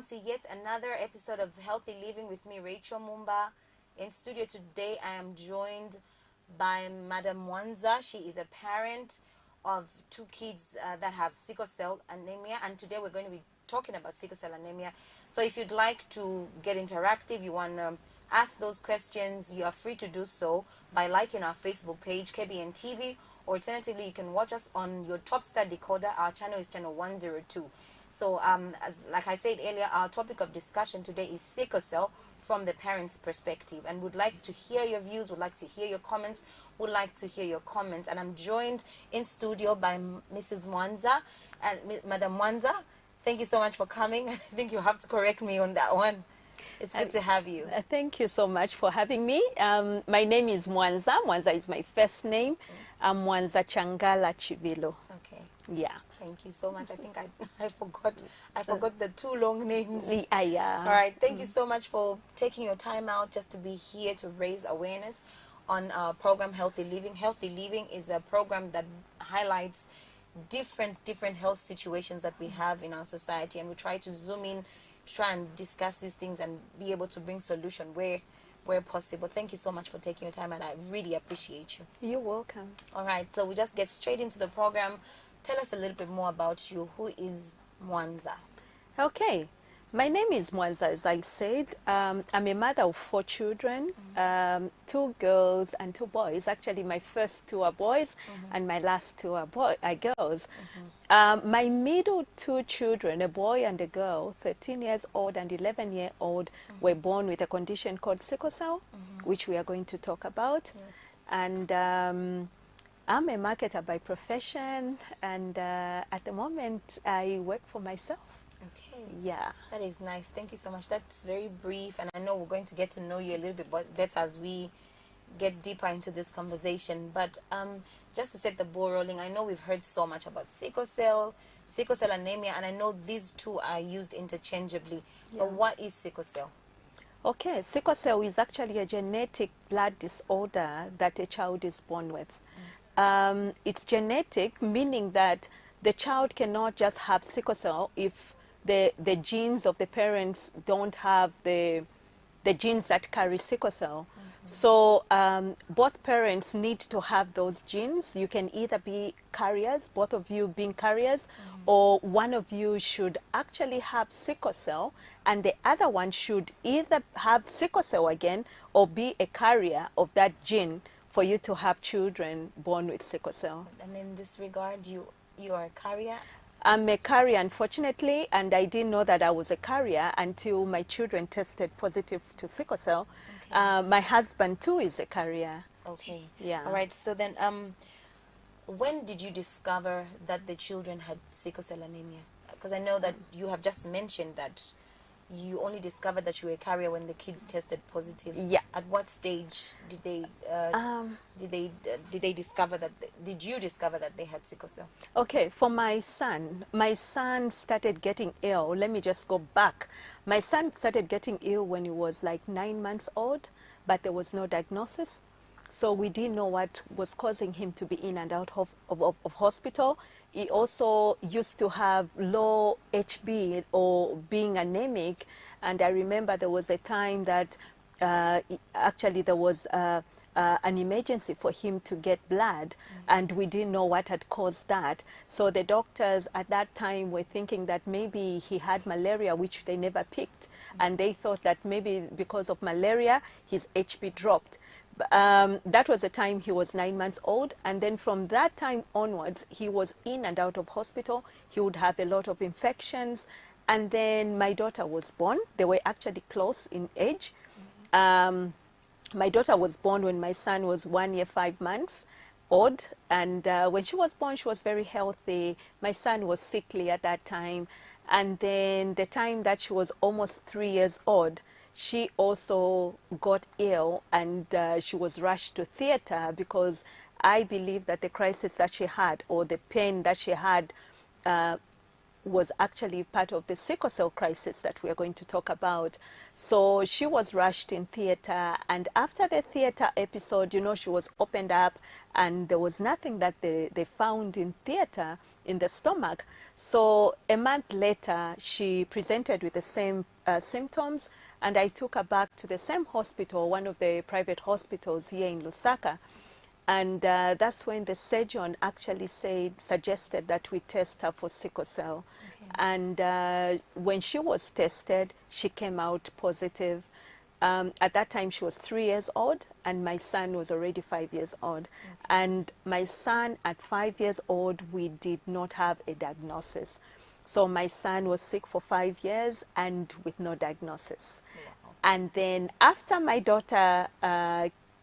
to yet another episode of Healthy Living with me, Rachel Mumba. In studio today, I am joined by Madam Mwanza. She is a parent of two kids that have sickle cell anemia, and today we're going to be talking about sickle cell anemia. So if you'd like to get interactive, you want to ask those questions, you are free to do so by liking our Facebook page, KBN TV, or alternatively, you can watch us on your Topstar decoder. Our channel is channel 102. So, like I said earlier, our topic of discussion today is sickle cell from the parent's perspective. And would like to hear your views, would like to hear your comments, would like to hear your comments. And I'm joined in studio by Mrs. Mwanza. And Madam Mwanza, thank you so much for coming. I think you have to correct me on that one. It's good to have you. Thank you so much for having me. My name is Mwanza. Mwanza is my first name. I'm Mwanza Changala Chivilo. Okay. Yeah. Thank you so much. I think I forgot the two long names. Yeah. All right. Thank you so much for taking your time out just to be here to raise awareness on our program Healthy Living. Healthy Living is a program that highlights different health situations that we have in our society, and we try to zoom in, try and discuss these things and be able to bring solution where possible. Thank you so much for taking your time, and I really appreciate you. You're welcome. All right, so we just get straight into the program. Tell us a little bit more about you. Who is Mwanza? Okay. My name is Mwanza, as I said. I'm a mother of 4 children, 2 girls and 2 boys. Actually, my first 2 are boys, and my last 2 are girls. My middle 2 children, a boy and a girl, 13 years old and 11-year-old, were born with a condition called sickle cell, which we are going to talk about. Yes. And I'm a marketer by profession, and at the moment, I work for myself. Okay. Yeah. That is nice. Thank you so much. That's very brief, and I know we're going to get to know you a little bit better as we get deeper into this conversation. But just to set the ball rolling, I know we've heard so much about sickle cell anemia, and I know these two are used interchangeably. Yeah. But what is sickle cell? Okay, sickle cell is actually a genetic blood disorder that a child is born with. It's genetic, meaning that the child cannot just have sickle cell if the genes of the parents don't have the genes that carry sickle cell. So both parents need to have those genes. You can either be carriers, both of you being carriers, or one of you should actually have sickle cell, and the other one should either have sickle cell again or be a carrier of that gene for you to have children born with sickle cell. And in this regard, you are a carrier? I'm a carrier, unfortunately, and I didn't know that I was a carrier until my children tested positive to sickle cell. Okay. My husband, too, is a carrier. Okay. Yeah. All right. So then, when did you discover that the children had sickle cell anemia? Because I know that you have just mentioned that you only discovered that you were a carrier when the kids tested positive. Yeah. At what stage did they discover that? Did you discover that they had sickle cell? Okay, for my son started getting ill. Let me just go back. My son started getting ill when he was like 9 months old, but there was no diagnosis. So we didn't know what was causing him to be in and out of hospital. He also used to have low HB or being anemic. And I remember there was a time that actually there was an emergency for him to get blood, and we didn't know what had caused that. So the doctors at that time were thinking that maybe he had malaria, which they never picked. And they thought that maybe because of malaria, his HB dropped. That was the time he was 9 months old, and then from that time onwards he was in and out of hospital. He would have a lot of infections, and then my daughter was born. They were actually close in age. My daughter was born when my son was 1 year 5 months old, and when she was born she was very healthy. My son was sickly at that time, and then the time that she was almost 3 years old, she also got ill, and she was rushed to theater because I believe that the crisis that she had, or the pain that she had, was actually part of the sickle cell crisis that we are going to talk about. So she was rushed in theater, and after the theater episode, you know, she was opened up, and there was nothing that they found in theater in the stomach. So a month later, she presented with the same symptoms, and I took her back to the same hospital, one of the private hospitals here in Lusaka. And that's when the surgeon actually suggested that we test her for sickle cell. Okay. And when she was tested, she came out positive. At that time, she was 3 years old, and my son was already 5 years old. Okay. And my son, at 5 years old, we did not have a diagnosis. So my son was sick for 5 years and with no diagnosis. Wow. And then after my daughter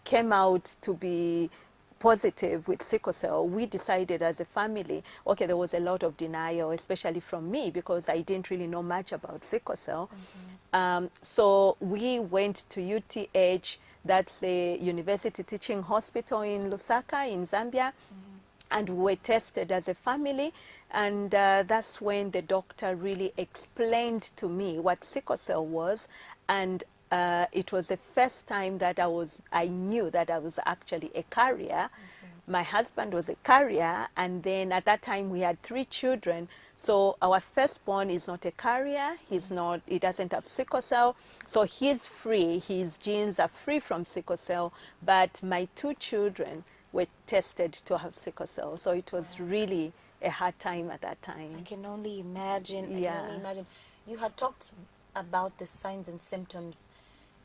came out to be positive with sickle cell, we decided as a family, okay, there was a lot of denial, especially from me, because I didn't really know much about sickle cell. So we went to UTH, that's the University Teaching Hospital in Lusaka in Zambia, and we were tested as a family. And that's when the doctor really explained to me what sickle cell was. And it was the first time that I knew that I was actually a carrier. My husband was a carrier, and then at that time we had 3 children. So our firstborn is not a carrier. He doesn't have sickle cell. So he's free. His genes are free from sickle cell. But my 2 children were tested to have sickle cell. So it was really a hard time at that time. I can only imagine. Yeah. I can only imagine. You had talked about the signs and symptoms,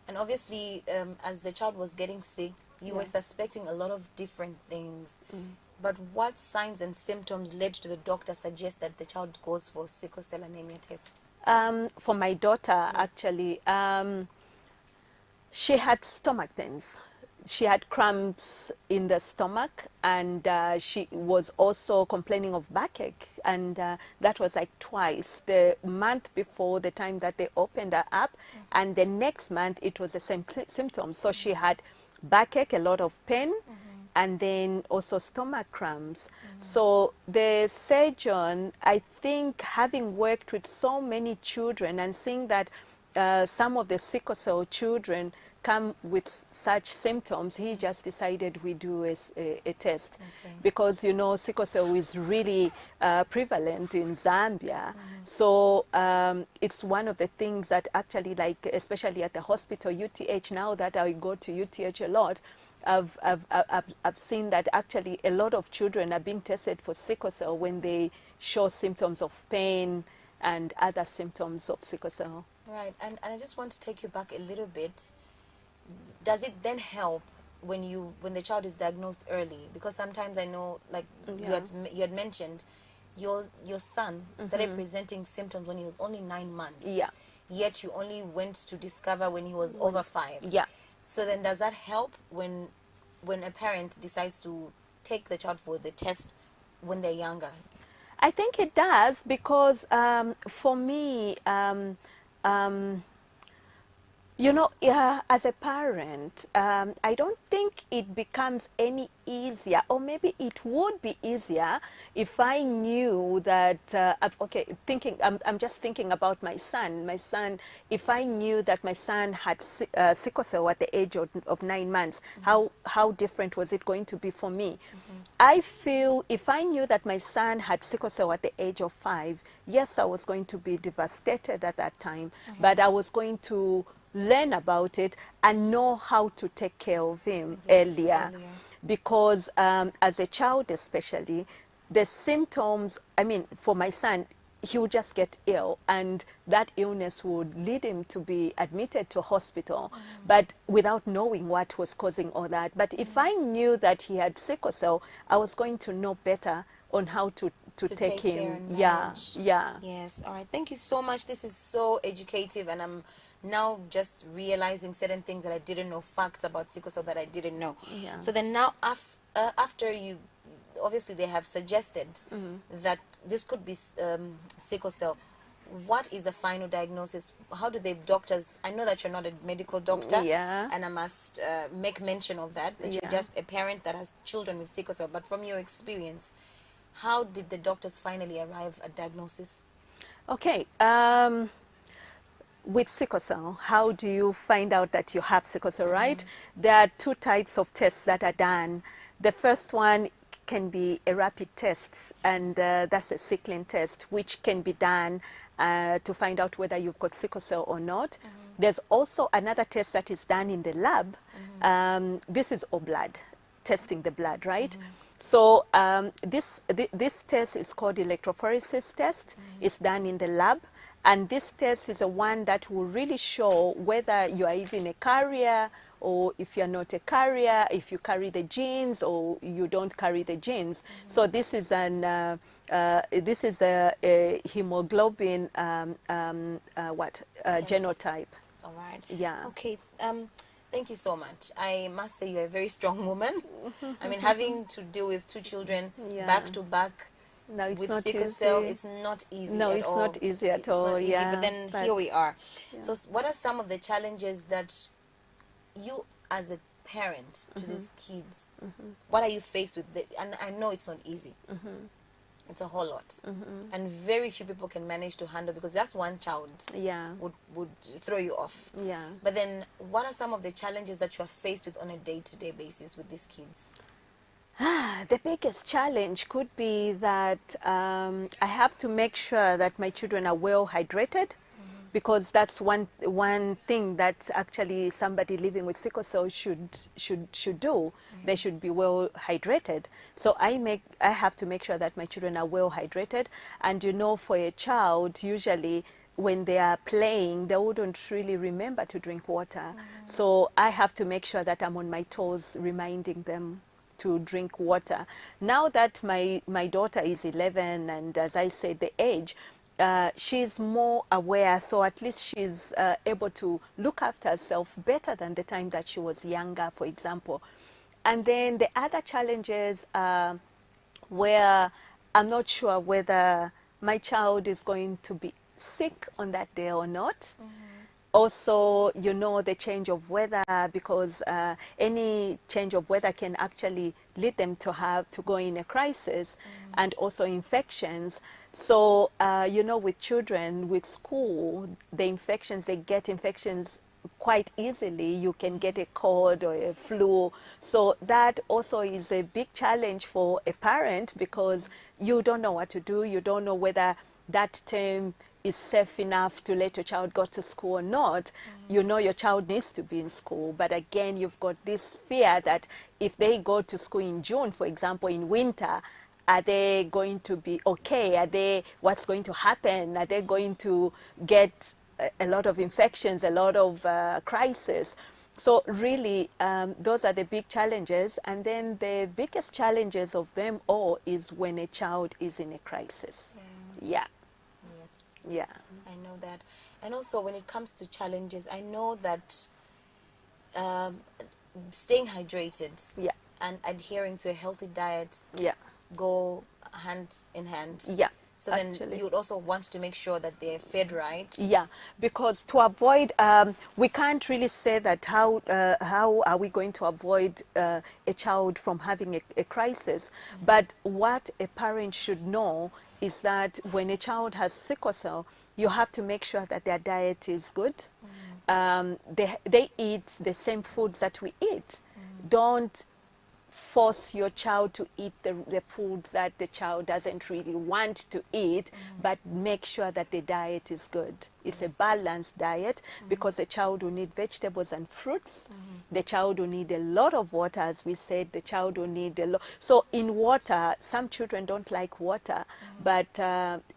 and obviously, as the child was getting sick, you were suspecting a lot of different things. But what signs and symptoms led to the doctor suggest that the child goes for sickle cell anemia test? For my daughter, actually, she had stomach pains. She had cramps in the stomach, and she was also complaining of backache, and that was like twice. The month before the time that they opened her up, and the next month it was the same symptoms. So she had backache, a lot of pain, and then also stomach cramps. So the surgeon, I think, having worked with so many children and seeing that some of the sickle cell children come with such symptoms, he just decided we do a test. Because, you know, sickle cell is really prevalent in Zambia. So it's one of the things that actually, like, especially at the hospital, UTH, now that I go to UTH a lot, I've seen that actually a lot of children are being tested for sickle cell when they show symptoms of pain and other symptoms of sickle cell. Right, and I just want to take you back a little bit. Does it then help when the child is diagnosed early? Because sometimes I know, like you had mentioned, your son started presenting symptoms when he was only 9 months. Yeah. Yet you only went to discover when he was over 5. Yeah. So then does that help when a parent decides to take the child for the test when they're younger? I think it does, because for me, you know, as a parent, I don't think it becomes any easier, or maybe it would be easier if I knew that, I'm just thinking about my son. My son, if I knew that my son had sickle cell at the age of 9 months, how different was it going to be for me? I feel if I knew that my son had sickle cell at the age of 5, yes, I was going to be devastated at that time, but I was going to learn about it and know how to take care of him earlier. Because as a child especially, the symptoms, I mean, for my son, he would just get ill, and that illness would lead him to be admitted to hospital, but without knowing what was causing all that. But if I knew that he had sickle cell, I was going to know better on how to take him. Yes. All right, thank you so much. This is so educative, and I'm now just realizing certain things that I didn't know, facts about sickle cell that I didn't know. So then now after you, obviously they have suggested that this could be sickle cell. What is the final diagnosis? How do the doctors, I know that you're not a medical doctor, and I must make mention of that you're just a parent that has children with sickle cell, but from your experience, how did the doctors finally arrive at diagnosis? Okay, with sickle cell, how do you find out that you have sickle cell, right? There are 2 types of tests that are done. The first one can be a rapid test, and that's a sickling test, which can be done to find out whether you've got sickle cell or not. There's also another test that is done in the lab. This is all blood, testing the blood, right? So this test is called electrophoresis test. It's done in the lab. And this test is the one that will really show whether you are even a carrier, or if you're not a carrier, if you carry the genes or you don't carry the genes. So this is a hemoglobin genotype. All right. Yeah. Okay. Thank you so much. I must say you're a very strong woman. I mean, having to deal with 2 children back to back. No, it's with not sickle easy. cell, it's not easy No, at it's all. not easy at It's all. not easy, Yeah, but then here we are. Yeah. So what are some of the challenges that you as a parent to these kids, what are you faced with? And I know it's not easy. It's a whole lot. And very few people can manage to handle, because that's one child Yeah. would throw you off. Yeah. But then what are some of the challenges that you are faced with on a day-to-day basis with these kids? The biggest challenge could be that I have to make sure that my children are well hydrated, because that's one thing that actually somebody living with sickle cell should do. They should be well hydrated. So I have to make sure that my children are well hydrated. And you know, for a child, usually when they are playing, they wouldn't really remember to drink water. So I have to make sure that I'm on my toes reminding them to drink water. Now that my daughter is 11, and as I said, the age, she's more aware, so at least she's able to look after herself better than the time that she was younger, for example. And then the other challenges are where I'm not sure whether my child is going to be sick on that day or not. Also, you know, the change of weather, because any change of weather can actually lead them to go in a crisis, and also infections. So, you know, with children, with school, they get infections quite easily. You can get a cold or a flu. So that also is a big challenge for a parent, because you don't know what to do. You don't know whether that term is safe enough to let your child go to school or not. You know your child needs to be in school, but again, you've got this fear that if they go to school in June, for example, in winter, are they going to be okay? What's going to happen? Are they going to get a lot of infections, a lot of crisis? So really, those are the big challenges. And then the biggest challenges of them all is when a child is in a crisis. Yeah. Yeah. I know that. And also when it comes to challenges, I know that staying hydrated and adhering to a healthy diet go hand in hand. Yeah. So then you would also want to make sure that they're fed right. Yeah, because to avoid, we can't really say that how are we going to avoid a child from having a crisis. But what a parent should know is that when a child has sickle cell, you have to make sure that their diet is good. They eat the same foods that we eat. Don't force your child to eat the food that the child doesn't really want to eat, but make sure that the diet is good. It's a balanced diet, because the child will need vegetables and fruits. The child will need a lot of water, as we said. The child will need a lot. So in water, some children don't like water, but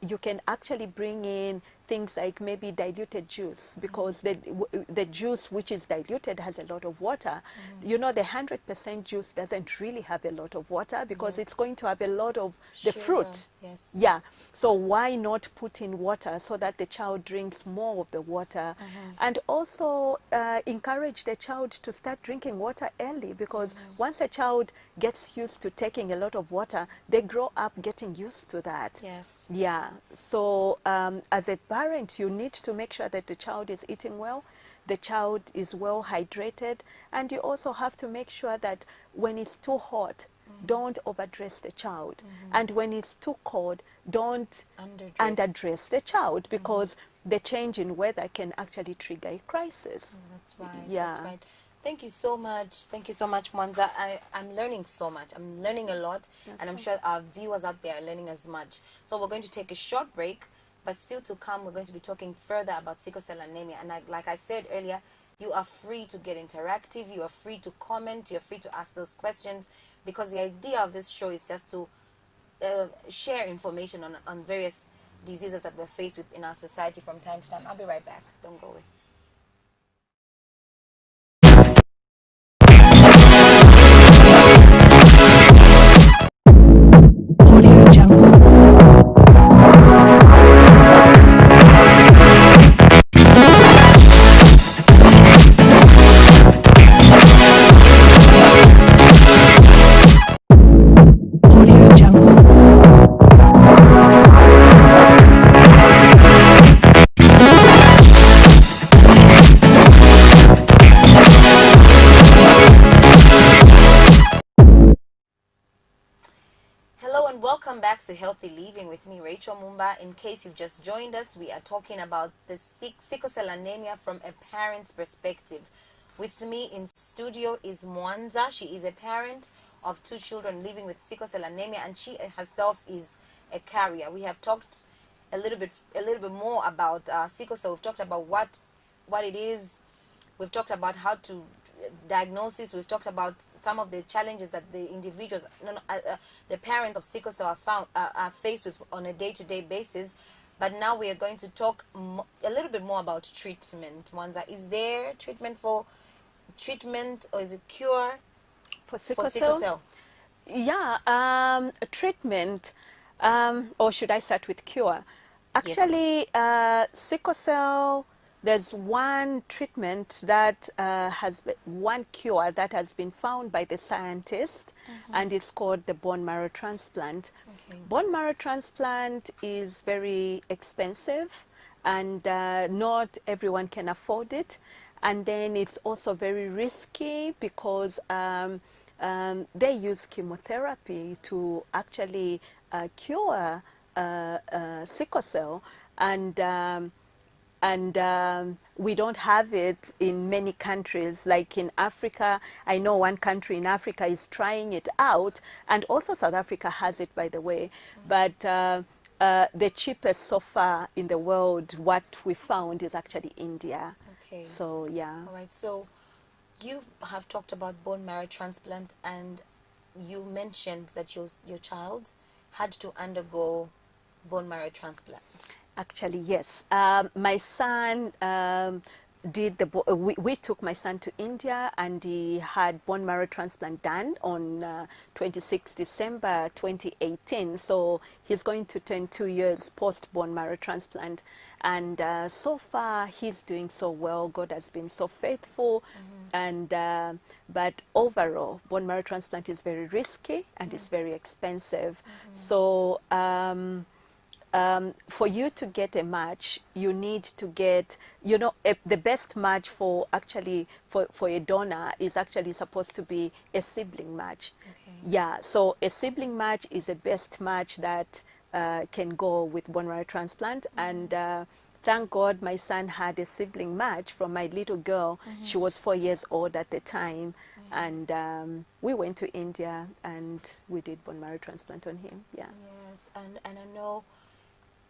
you can actually bring in things like maybe diluted juice, because the juice which is diluted has a lot of water. You know, the 100% juice doesn't really have a lot of water, because it's going to have a lot of the fruit. Yeah. So why not put in water so that the child drinks more of the water? And also encourage the child to start drinking water early, because once a child gets used to taking a lot of water, they grow up getting used to that. Yes. Yeah. So as a parent, you need to make sure that the child is eating well, the child is well hydrated, and you also have to make sure that when it's too hot, don't overdress the child. And when it's too cold, don't underdress the child, because the change in weather can actually trigger a crisis. That's right. Yeah. That's right. Thank you so much. Thank you so much, Mwanza. I'm learning so much. I'm learning a lot, and I'm sure our viewers out there are learning as much. So we're going to take a short break, but still to come, we're going to be talking further about sickle cell anemia. And like I said earlier, you are free to get interactive. You are free to comment. You're free to ask those questions, because the idea of this show is just to share information on various diseases that we're faced with in our society from time to time. I'll be right back. Don't go away. Audio Jungle. Audio Jungle. Hello and welcome back to Healthy Living with me, Rachel Mumba. In case you've just joined us, we are talking about the sickle cell anemia from a parent's perspective. With me in studio is Mwanza. She is a parent of 2 children living with sickle cell anemia, and she herself is a carrier. We have talked a little bit more about sickle cell. We've talked about what it is. We've talked about how to diagnosis. We've talked about some of the challenges that the individuals, the parents of sickle cell are faced with on a day-to-day basis. But now we are going to talk a little bit more about treatment. Mwanza, is there treatment or is it cure For for sickle cell? Yeah, treatment, or should I start with cure? Actually, sickle cell, there's one treatment that one cure that has been found by the scientist, and it's called the bone marrow transplant. Okay. Bone marrow transplant is very expensive, and not everyone can afford it. And then it's also very risky because they use chemotherapy to actually cure sickle cell, and we don't have it in many countries. Like in Africa, I know one country in Africa is trying it out, and also South Africa has it, by the way. But the cheapest so far in the world, what we found, is actually India. Okay. So yeah. All right. So you have talked about bone marrow transplant, and you mentioned that your child had to undergo bone marrow transplant. Actually, yes. My son did we took my son to India, and he had bone marrow transplant done on 26 December 2018. So he's going to turn 2 years post bone marrow transplant, and so far he's doing so well. God has been so faithful, and but overall, bone marrow transplant is very risky and it's very expensive. So. For you to get a match, you need to get, the best match for a donor is actually supposed to be a sibling match. Okay. Yeah, so a sibling match is the best match that can go with bone marrow transplant. And thank God my son had a sibling match from my little girl. She was 4 years old at the time. And we went to India and we did bone marrow transplant on him. Yeah. Yes, and I know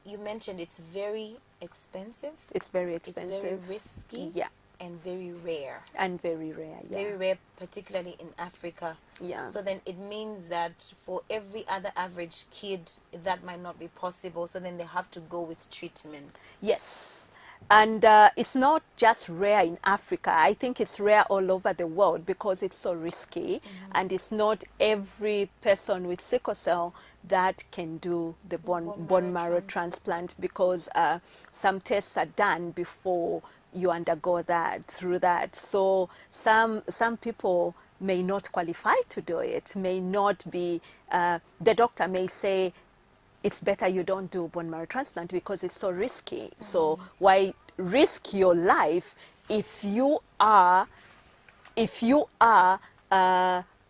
you mentioned it's very expensive. It's very It's expensive. very risky. Yeah. And very rare. And very rare, yeah. Very rare, particularly in Africa. Yeah. So then it means that for every other average kid, that might not be possible. So then they have to go with treatment. Yes. And it's not just rare in Africa. I think it's rare all over the world because it's so risky. And it's not every person with sickle cell that can do the bone marrow transplant, because some tests are done before you undergo through that. So some people may not qualify to do it, may not be, the doctor may say, it's better you don't do bone marrow transplant because it's so risky. So why risk your life if you are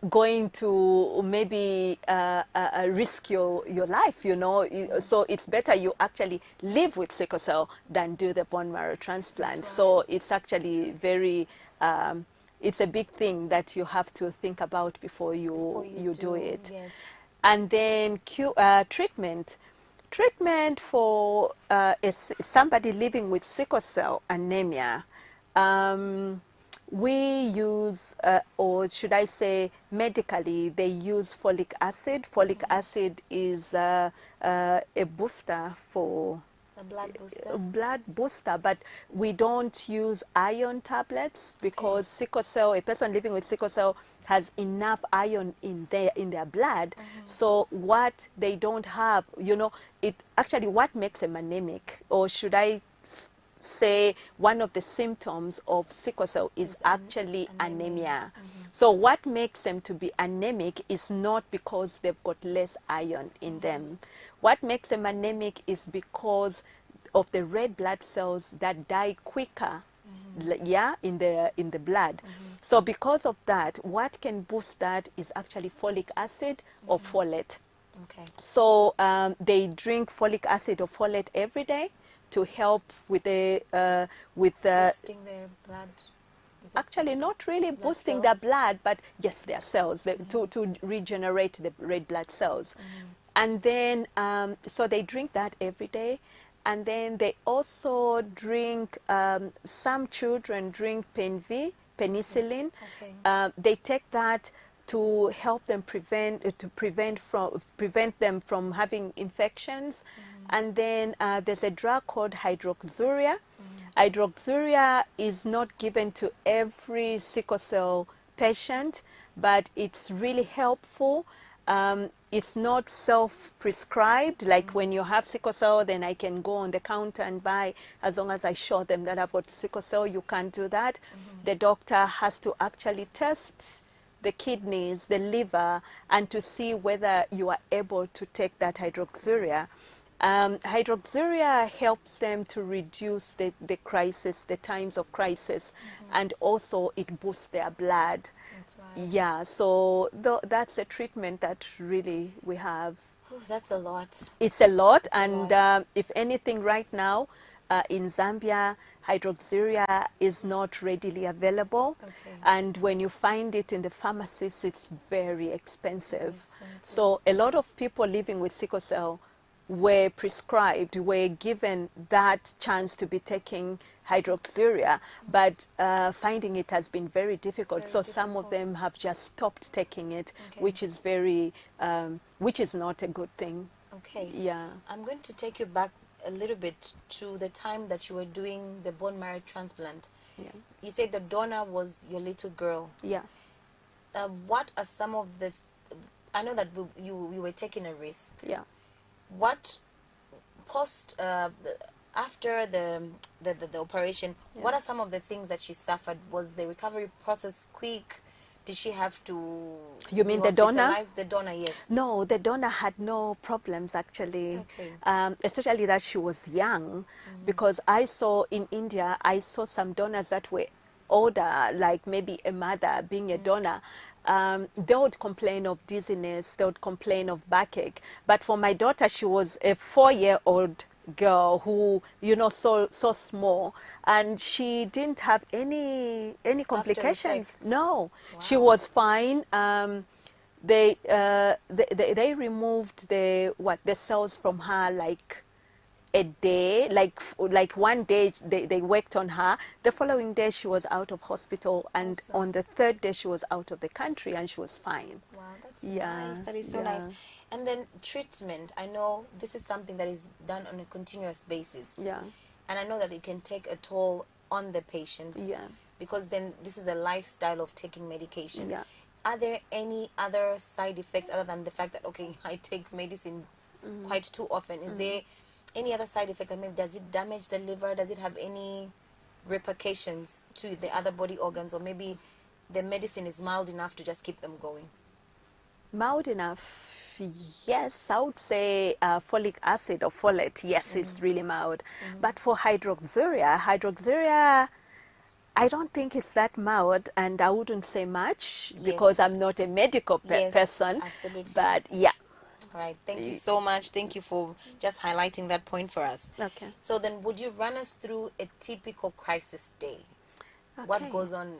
going to maybe risk your life, So it's better you actually live with sickle cell than do the bone marrow transplant. That's right. So it's actually very it's a big thing that you have to think about before Before you do it. Yes. And then treatment. Treatment for somebody living with sickle cell anemia. Um, we use, or should I say, medically, they use folic acid. Folic acid is a booster for A blood booster. a blood booster, but we don't use iron tablets because sickle cell, a person living with sickle cell has enough iron in their blood. So what they don't have, it actually what makes them anemic, or should I say one of the symptoms of sickle cell is actually anemia. So what makes them to be anemic is not because they've got less iron in them. What makes them anemic is because of the red blood cells that die quicker, in the blood. So because of that, what can boost that is actually folic acid or folate. Okay. So they drink folic acid or folate every day to help with Boosting their blood. Is it actually not really blood boosting cells? their blood, but yes, their cells to regenerate the red blood cells. And then so they drink that every day. And then they also drink, some children drink penicillin. Okay. They take that to help them prevent them from having infections. And then there's a drug called hydroxyurea. Hydroxyurea is not given to every sickle cell patient, but it's really helpful. It's not self-prescribed, like when you have sickle cell, then I can go on the counter and buy, as long as I show them that I've got sickle cell. You can't do that. The doctor has to actually test the kidneys, the liver, and to see whether you are able to take that hydroxyurea. Hydroxyurea helps them to reduce the crisis, the times of crisis, and also it boosts their blood. That's right. Yeah, so that's the treatment that really we have. Oh, that's a lot. It's a lot, a and lot. if anything, right now in Zambia, hydroxyurea is not readily available. Okay. And when you find it in the pharmacies, it's very expensive. Expensive. So a lot of people living with sickle cell were given that chance to be taking hydroxyurea, but finding it has been very difficult. Very So some of difficult. them have just stopped taking it, Okay. which is which is not a good thing. Okay. Yeah. I'm going to take you back a little bit to the time that you were doing the bone marrow transplant. Yeah. You said the donor was your little girl. Yeah. What are some of the? I know that you were taking a risk. Yeah. What after the operation? Yeah. What are some of the things that she suffered? Was the recovery process quick? Did she have to? You be mean the donor? hospitalized? The donor, yes. No, the donor had no problems actually. Okay. Especially that she was young, because I saw in India, I saw some donors that were older, like maybe a mother being a donor. They would complain of dizziness, they would complain of backache. But for my daughter, she was a 4-year-old girl who, so small, and she didn't have any complications. effects. No, she Wow. was fine. They removed the cells from her like a day, like one day they worked on her. The following day she was out of hospital, and Awesome. on the third day she was out of the country, and she was fine. Wow, that's Yeah, nice. That is so yeah. nice. And then treatment. I know this is something that is done on a continuous basis. Yeah, And I know that it can take a toll on the patient. yeah, Because then this is a lifestyle of taking medication. yeah. Are there any other side effects other than the fact that, okay, I take medicine quite too often? Is there any other side effect? I mean, does it damage the liver? Does it have any repercussions to the other body organs? Or maybe the medicine is mild enough to just keep them going? Mild enough, yes. I would say folic acid or folate, yes, it's really mild. But for hydroxyurea, I don't think it's that mild, and I wouldn't say much because Yes. I'm not a medical Yes, person. absolutely. But yeah. All right. Thank you so much. Thank you for just highlighting that point for us. Okay. So then would you run us through a typical crisis day? What Okay. goes on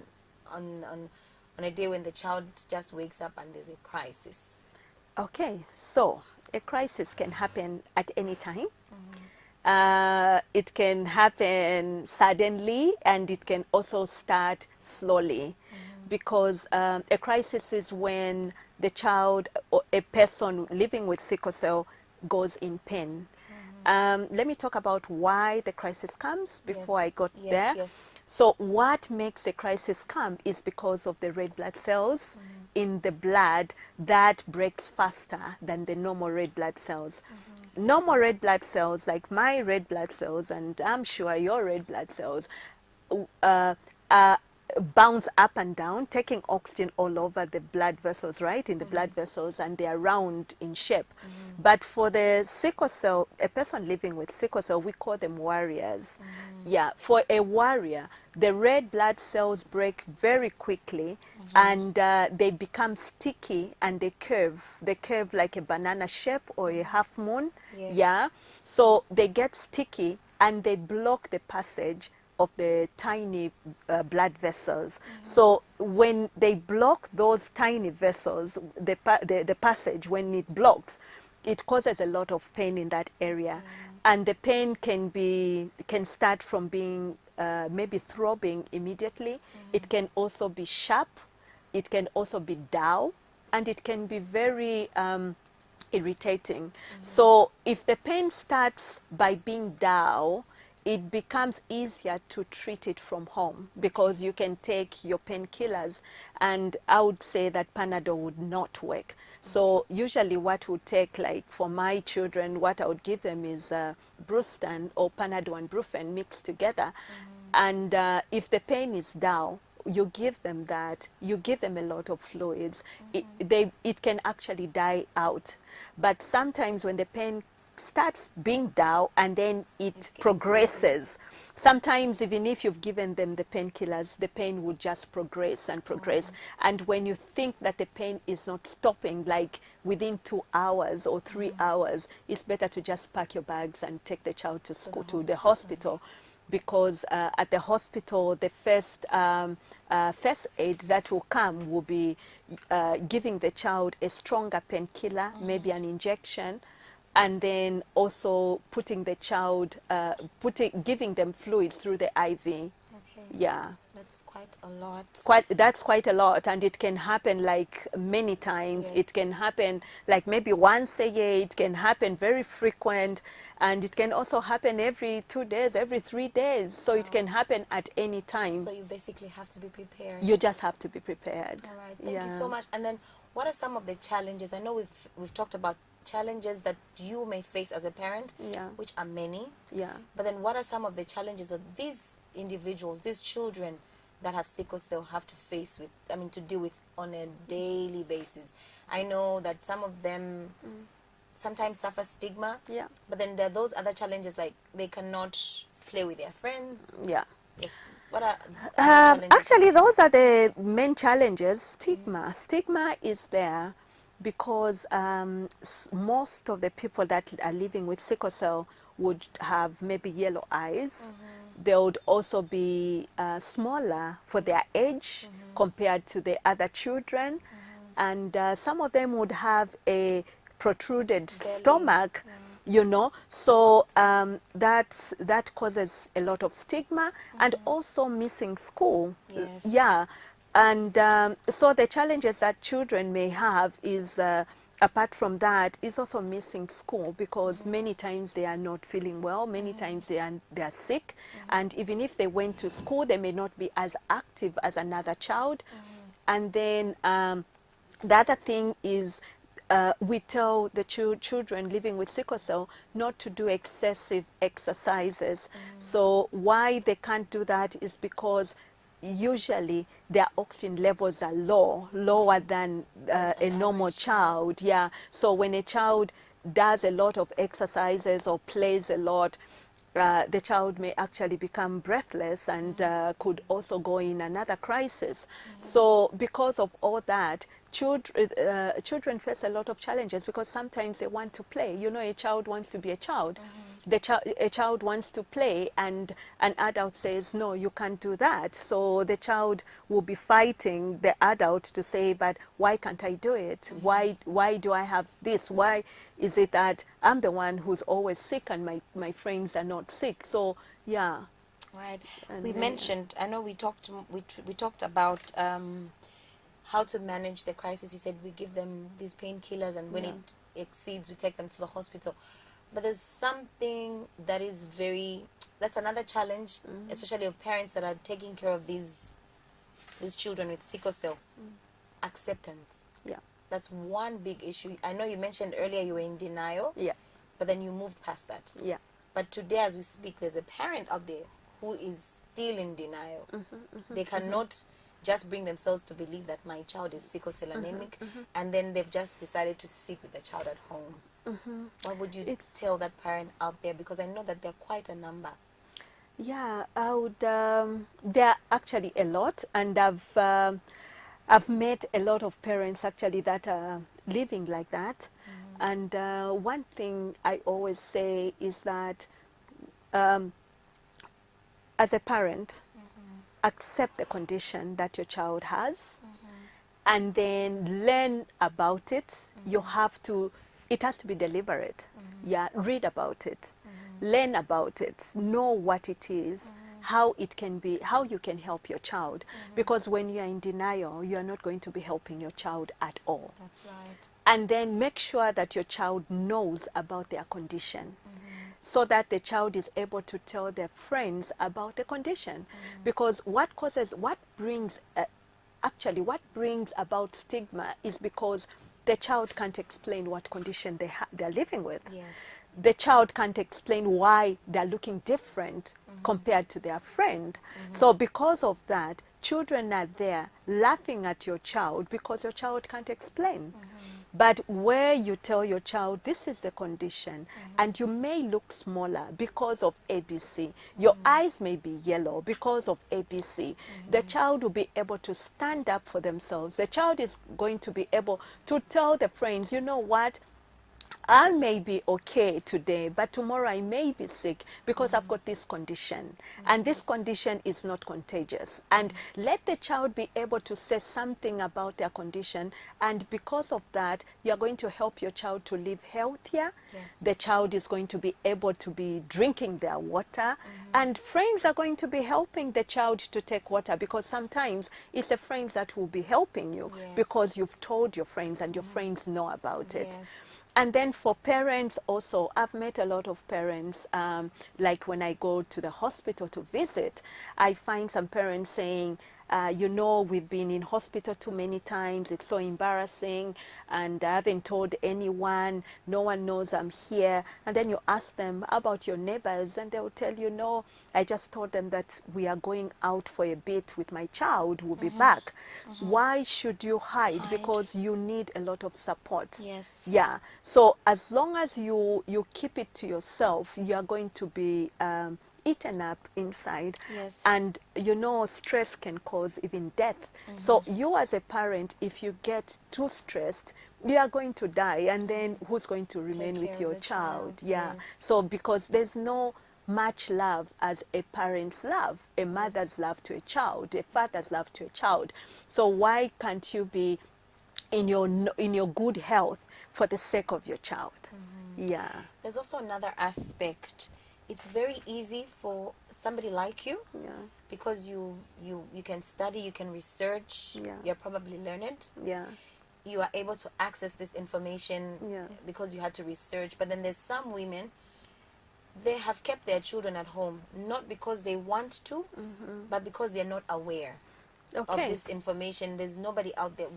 on a day when the child just wakes up and there's a crisis? Okay, so a crisis can happen at any time. It can happen suddenly, and it can also start slowly, because a crisis is when the child or a person living with sickle cell goes in pain. Let me talk about why the crisis comes before I got there. Yes. So what makes the crisis come is because of the red blood cells in the blood that breaks faster than the normal red blood cells. Normal red blood cells, like my red blood cells, and I'm sure your red blood cells, uh, bounce up and down, taking oxygen all over the blood vessels, right, in the blood vessels, and they are round in shape. But for the sickle cell, a person living with sickle cell, we call them warriors. Yeah, for a warrior, the red blood cells break very quickly, and they become sticky, and they curve like a banana shape or a half moon. Yeah, so they get sticky and they block the passage of the tiny blood vessels. So when they block those tiny vessels, the passage, when it blocks, it causes a lot of pain in that area. And the pain can start from being maybe throbbing immediately. It can also be sharp. It can also be dull, and it can be very irritating. So if the pain starts by being dull, it becomes easier to treat it from home, because you can take your painkillers, and I would say that Panadol would not work. So usually what would take, like for my children, what I would give them is Brustan or Panadol and Brufen mixed together. And if the pain is dull, you give them that, you give them a lot of fluids, it can actually die out. But sometimes when the pain starts being dull and then it progresses, sometimes even if you've given them the painkillers, the pain would just progress and progress. And when you think that the pain is not stopping, like within 2 hours or 3 hours, it's better to just pack your bags and take the child to school, to the hospital. Because at the hospital, the first aid that will come will be giving the child a stronger painkiller, maybe an injection, and then also putting the child, giving them fluids through the IV. Okay. Yeah. That's quite a lot. That's quite a lot, and it can happen like many times. It can happen like maybe once a year. It can happen very frequent, and it can also happen every 2 days, every 3 days. So it can happen at any time. So you basically have to be prepared. You just have to be prepared. All right. Thank you so much. And then, what are some of the challenges? I know we've talked about challenges that you may face as a parent, which are many. Yeah. But then, what are some of the challenges that these individuals, these children that have sickle cell have to face with, to deal with on a daily basis? I know that some of them sometimes suffer stigma. Yeah. But then there are those other challenges, like they cannot play with their friends. Yeah. Yes. What are challenges? Actually, those are the main challenges. Stigma is there because most of the people that are living with sickle cell would have maybe yellow eyes. They would also be smaller for their age compared to the other children. And some of them would have a protruded stomach, so that causes a lot of stigma and also missing school. Yes. Yeah. And so the challenges that children may have is, apart from that, is also missing school, because many times they are not feeling well, many times they are sick, and even if they went to school, they may not be as active as another child. And then the other thing is, we tell the children living with sickle cell not to do excessive exercises. So why they can't do that is because usually their oxygen levels are lower than a normal child. Yeah. So when a child does a lot of exercises or plays a lot, the child may actually become breathless and could also go in another crisis. So because of all that, children face a lot of challenges, because sometimes they want to play. A child wants to be a child. a child wants to play and an adult says, no, you can't do that. So the child will be fighting the adult to say, but why can't I do it? Why do I have this? Why is it that I'm the one who's always sick and my friends are not sick? So, yeah. Right. And We then, mentioned, I know we talked about how to manage the crisis. You said we give them these painkillers, and when Yeah. it exceeds, we take them to the hospital. But there's something that is that's another challenge, especially of parents that are taking care of these children with sickle cell. Acceptance. Yeah. That's one big issue. I know you mentioned earlier you were in denial, Yeah. but then you moved past that. Yeah. But today, as we speak, there's a parent out there who is still in denial. They cannot just bring themselves to believe that my child is sickle cell anemic, and then they've just decided to sit with the child at home. What would you tell that parent out there? Because I know that there are quite a number. Yeah, I would. There are actually a lot, and I've met a lot of parents actually that are living like that. And one thing I always say is that as a parent, accept the condition that your child has, and then learn about it. You have to. It has to be deliberate. Yeah, read about it, learn about it, know what it is, how it can be, how you can help your child. Because when you are in denial, you are not going to be helping your child at all. That's right. And then make sure that your child knows about their condition, so that the child is able to tell their friends about the condition. Because what brings about stigma is because the child can't explain what condition they're living with. Yes. The child can't explain why they're looking different compared to their friend. So because of that, children are there laughing at your child because your child can't explain. But where you tell your child, this is the condition, and you may look smaller because of ABC, your eyes may be yellow because of ABC, the child will be able to stand up for themselves. The child is going to be able to tell the friends, you know what, I may be okay today, but tomorrow I may be sick because I've got this condition. And this condition is not contagious. And let the child be able to say something about their condition. And because of that, you're going to help your child to live healthier. Yes. The child is going to be able to be drinking their water. And friends are going to be helping the child to take water, because sometimes it's the friends that will be helping you Yes. because you've told your friends and your friends know about it. Yes. And then for parents also, I've met a lot of parents, like when I go to the hospital to visit, I find some parents saying, you know, we've been in hospital too many times, it's so embarrassing, and I haven't told anyone, no one knows I'm here. And then you ask them about your neighbors, and they'll tell you, no, I just told them that we are going out for a bit with my child, we'll be back. Why should you hide? Because you need a lot of support. Yes. Yeah. So as long as you keep it to yourself, you are going to be eaten up inside. Yes. And you know, stress can cause even death. So you as a parent, if you get too stressed, you are going to die, and then who's going to remain care with of your the child? child, Yeah. yes. So because there's no much love as a parent's love, a mother's love to a child, a father's love to a child. So why can't you be in your good health for the sake of your child? Yeah. There's also another aspect. It's very easy for somebody like you, Yeah. because you can study, you can research, Yeah. you're probably learned. Yeah. You are able to access this information Yeah. because you had to research. But then there's some women, they have kept their children at home, not because they want to, but because they're not aware of Okay. this information. There's nobody out there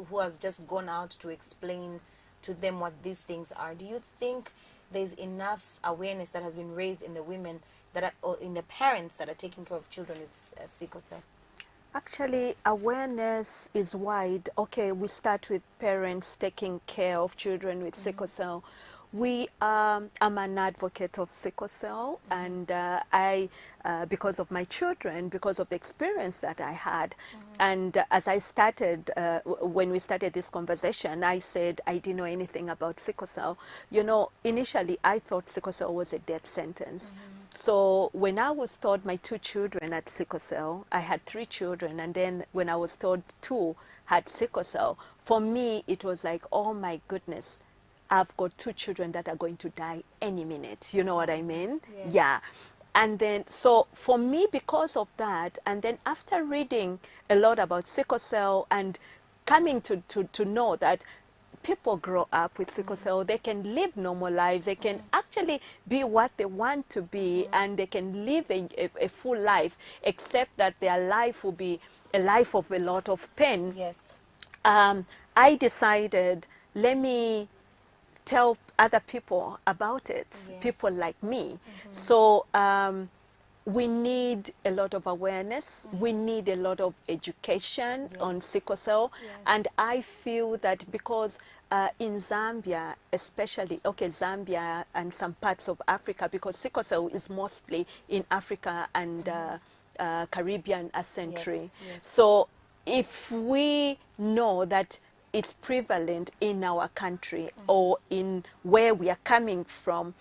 who has just gone out to explain to them what these things are. Do you think there's enough awareness that has been raised in the women that are, or in the parents that are taking care of children with sickle cell? Actually, awareness is wide. Okay, we start with parents taking care of children with sickle cell. I'm an advocate of sickle cell, and because of my children, because of the experience that I had, and as I started, when we started this conversation, I said I didn't know anything about sickle cell. You know, initially I thought sickle cell was a death sentence. So when I was told my 2 children had sickle cell, I had 3 children, and then when I was told 2 had sickle cell, for me it was like, oh my goodness, I've got 2 children that are going to die any minute. You know what I mean? Yes. Yeah. And then, so for me, because of that, and then after reading a lot about sickle cell and coming to know that people grow up with sickle cell, they can live normal lives, they can actually be what they want to be, and they can live a full life, except that their life will be a life of a lot of pain. Yes. I decided, let me tell other people about it, Yes. people like me. So we need a lot of awareness. We need a lot of education on Yes. sickle cell. Yes. And I feel that because in Zambia, especially, okay, Zambia and some parts of Africa, because sickle cell is mostly in Africa and Caribbean century. Yes, yes. So if we know that it's prevalent in our country or in where we are coming from,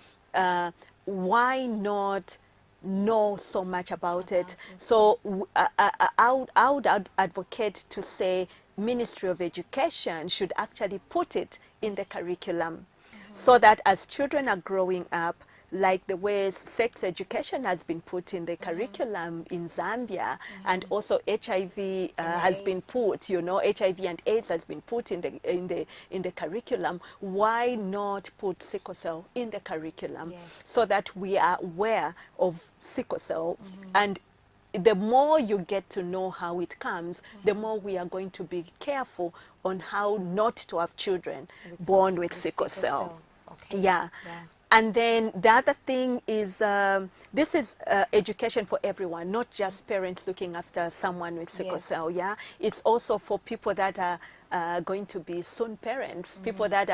why not know so much about it? it, So I would advocate to say Ministry of Education should actually put it in the curriculum, so that as children are growing up, like the way sex education has been put in the curriculum in Zambia, and also HIV has been AIDS. put, you know, HIV and AIDS has been put in the curriculum. Why not put sickle cell in the curriculum, Yes. so that we are aware of sickle cell? And the more you get to know how it comes, the more we are going to be careful on how not to have children born with sickle cell. Okay. Yeah. Yeah. And then the other thing is, this is education for everyone, not just parents looking after someone with sickle Yes. cell. Yeah, it's also for people that are going to be soon parents, people that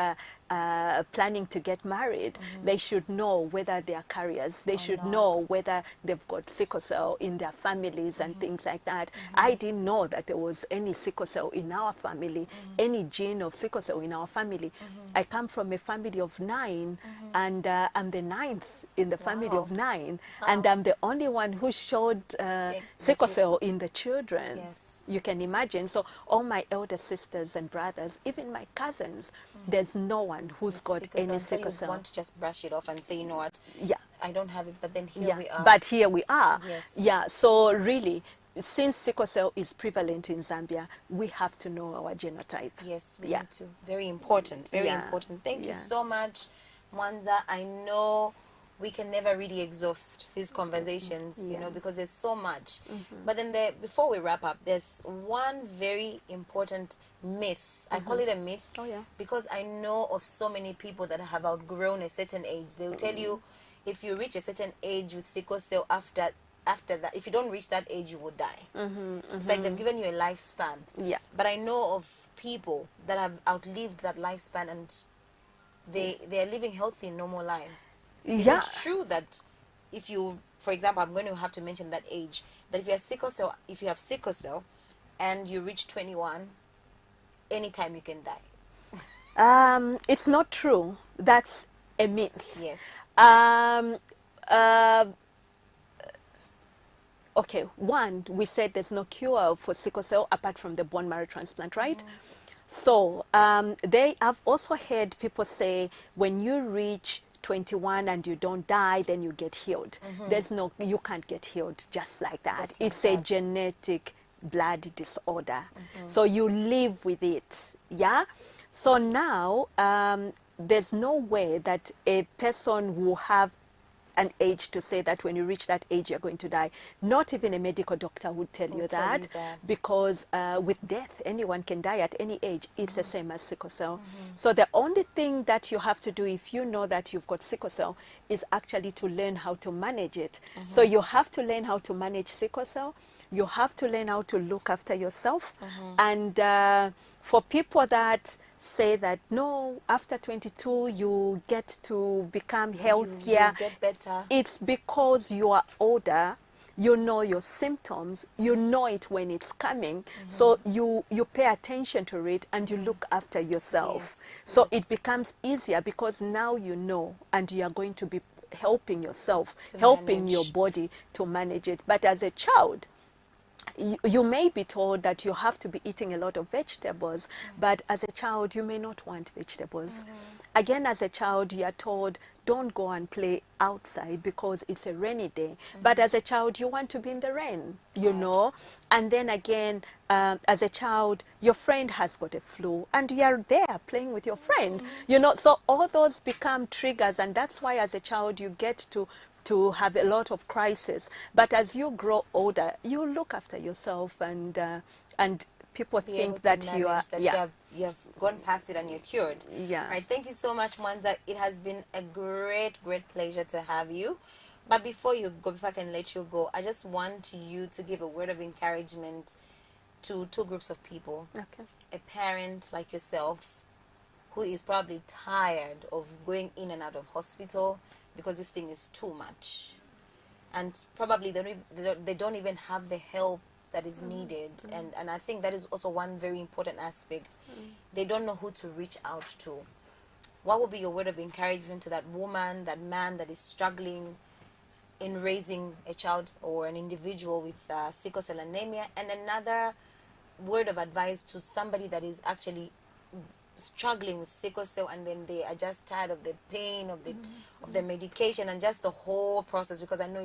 are planning to get married. They should know whether they are carriers. They should know not. whether they've got sickle cell in their families and things like that. I didn't know that there was any sickle cell in our family, any gene of sickle cell in our family. I come from a family of 9, and I'm the 9th in the family Wow. of 9, and I'm the only one who showed sickle cell in the children. Yes. You can imagine. So all my elder sisters and brothers, even my cousins, there's no one who's got Sickle cell. any So sickle you cell. want to just brush it off and say, you know what, Yeah. I don't have it, but then here Yeah, we are. but here we are. Yes. Yeah, so really, since sickle cell is prevalent in Zambia, we have to know our genotype. Yes, we Yeah. need to. Very important. Very Yeah. important. Thank you Yeah. so much, Mwanza. I know we can never really exhaust these conversations, you know, because there's so much. But then before we wrap up, there's one very important myth. I call it a myth Oh, yeah. because I know of so many people that have outgrown a certain age. They will tell you, if you reach a certain age with sickle cell, after that, if you don't reach that age, you will die. It's like they've given you a lifespan. Yeah. But I know of people that have outlived that lifespan, and they are living healthy, normal lives. Is Yeah. it true that if you, for example, I'm going to have to mention that age, that if you have sickle cell and you reach 21, anytime you can die? It's not true. That's a myth. Yes. Okay, one, we said there's no cure for sickle cell apart from the bone marrow transplant, right? So they have also heard people say, when you reach 21 and you don't die, then you get healed. You can't get healed just like that. Just like It's a that. genetic blood disorder. So you live with it, yeah? So now, there's no way that a person will have an age to say that when you reach that age you're going to die. Not even a medical doctor would tell you that, because with death anyone can die at any age. It's the same as sickle cell. So the only thing that you have to do if you know that you've got sickle cell is actually to learn how to manage it. So you have to learn how to manage sickle cell. You have to learn how to look after yourself. And for people that say that no, after 22 you get to become You healthier. get better. It's because you are older, you know your symptoms, you know it when it's coming, so you pay attention to it and you look after yourself. Yes, So yes. it becomes easier because now you know, and you are going to be helping yourself, To helping your manage. body to manage it. But as a child, you may be told that you have to be eating a lot of vegetables, but as a child, you may not want vegetables. Again, as a child, you are told, don't go and play outside because it's a rainy day. But as a child, you want to be in the rain, you Right. know. And then again, as a child, your friend has got a flu and you are there playing with your friend, you know. So all those become triggers, and that's why as a child you get to have a lot of crisis. But as you grow older, you look after yourself, and people Be able think to that manage you are, that yeah, you have gone past it and you're cured. yeah. Right. Thank you so much, Mwanza. It has been a great pleasure to have you. But before you go, if I can let you go, I just want you to give a word of encouragement to two groups of people. Okay. A parent like yourself who is probably tired of going in and out of hospital because this thing is too much. And probably they don't even have the help that is needed. And I think that is also one very important aspect. They don't know who to reach out to. What would be your word of encouragement to that woman, that man that is struggling in raising a child or an individual with sickle cell anemia? And another word of advice to somebody that is actually struggling with sickle cell, and then they are just tired of the pain of the medication and just the whole process, because I know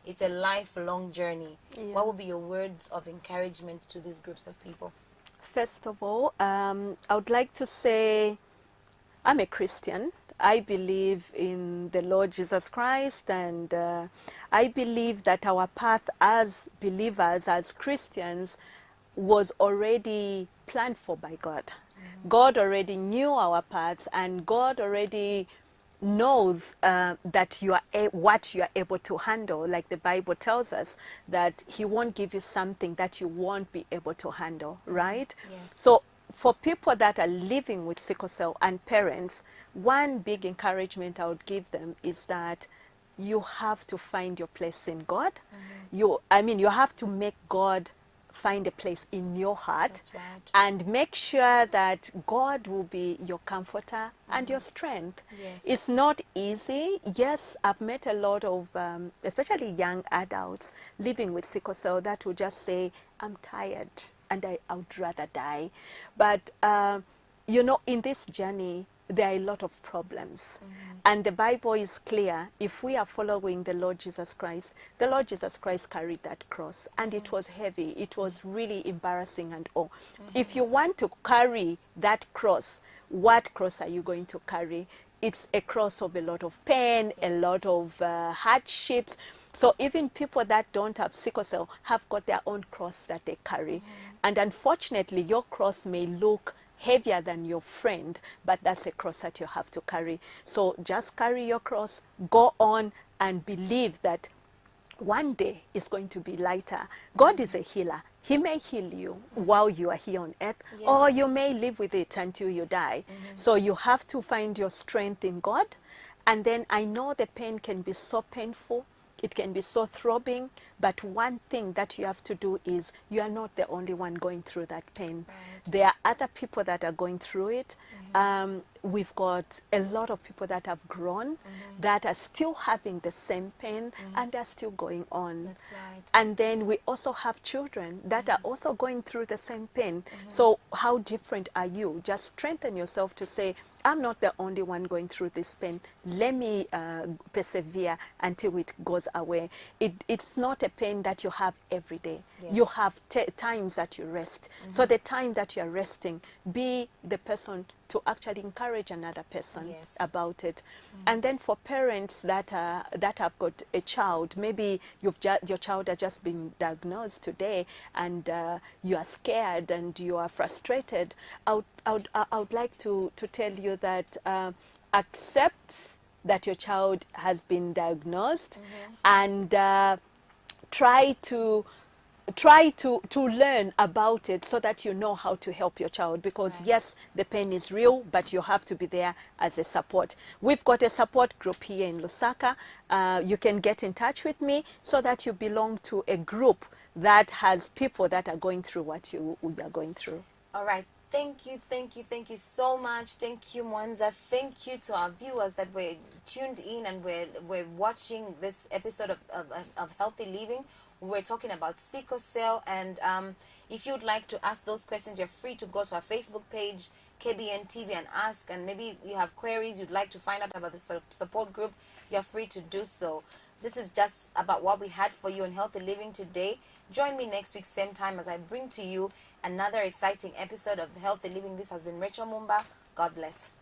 it's a lifelong journey. Yeah. What would be your words of encouragement to these groups of people? First of all, I would like to say I'm a Christian. I believe in the Lord Jesus Christ, and I believe that our path as believers, as Christians, was already planned for by God. God already knew our paths, and God already knows that you are what you are able to handle. Like the Bible tells us that He won't give you something that you won't be able to handle, right? Yes. So for people that are living with sickle cell and parents, one big encouragement I would give them is that you have to find your place in God. You have to make God find a place in your heart. That's right. And make sure that God will be your comforter and your strength. Yes. It's not easy. Yes, I've met a lot of, especially young adults living with sickle cell that will just say, I'm tired and I would rather die. But, in this journey, there are a lot of problems. And the Bible is clear. If we are following the Lord Jesus Christ carried that cross, and it was heavy. It was really embarrassing and all. If you want to carry that cross, what cross are you going to carry? It's a cross of a lot of pain, a lot of hardships. So even people that don't have sickle cell have got their own cross that they carry. And unfortunately, your cross may look heavier than your friend, but that's a cross that you have to carry. So just carry your cross, go on, and believe that one day it's going to be lighter. God is a healer. He may heal you while you are here on earth, Yes. or you may live with it until you die. So you have to find your strength in God. And then I know the pain can be so painful. It can be so throbbing, but one thing that you have to do is you are not the only one going through that pain. Right. There are other people that are going through it. We've got a lot of people that have grown that are still having the same pain and they're still going on. That's right. And then we also have children that are also going through the same pain. So how different are you? Just strengthen yourself to say, I'm not the only one going through this pain. Let me persevere until it goes away. It's not a pain that you have every day. Yes. You have times that you rest. So the time that you're resting, be the person to actually encourage another person Yes. about it. And then for parents that have got a child, maybe your child has just been diagnosed today, and you are scared and you are frustrated. I would like to tell you that accept that your child has been diagnosed, and try to try to learn about it so that you know how to help your child, because Right. yes, the pain is real, but you have to be there as a support. We've got a support group here in Lusaka. You can get in touch with me so that you belong to a group that has people that are going through what you are going through. All right. Thank you so much. Thank you, Mwanza. Thank you to our viewers that were tuned in and we're watching this episode of Healthy Living. We're talking about sickle cell, and if you'd like to ask those questions, you're free to go to our Facebook page, KBN TV, and ask. And maybe you have queries you'd like to find out about the support group, you're free to do so. This is just about what we had for you in Healthy Living today. Join me next week, same time, as I bring to you another exciting episode of Healthy Living. This has been Rachel Mumba. God bless.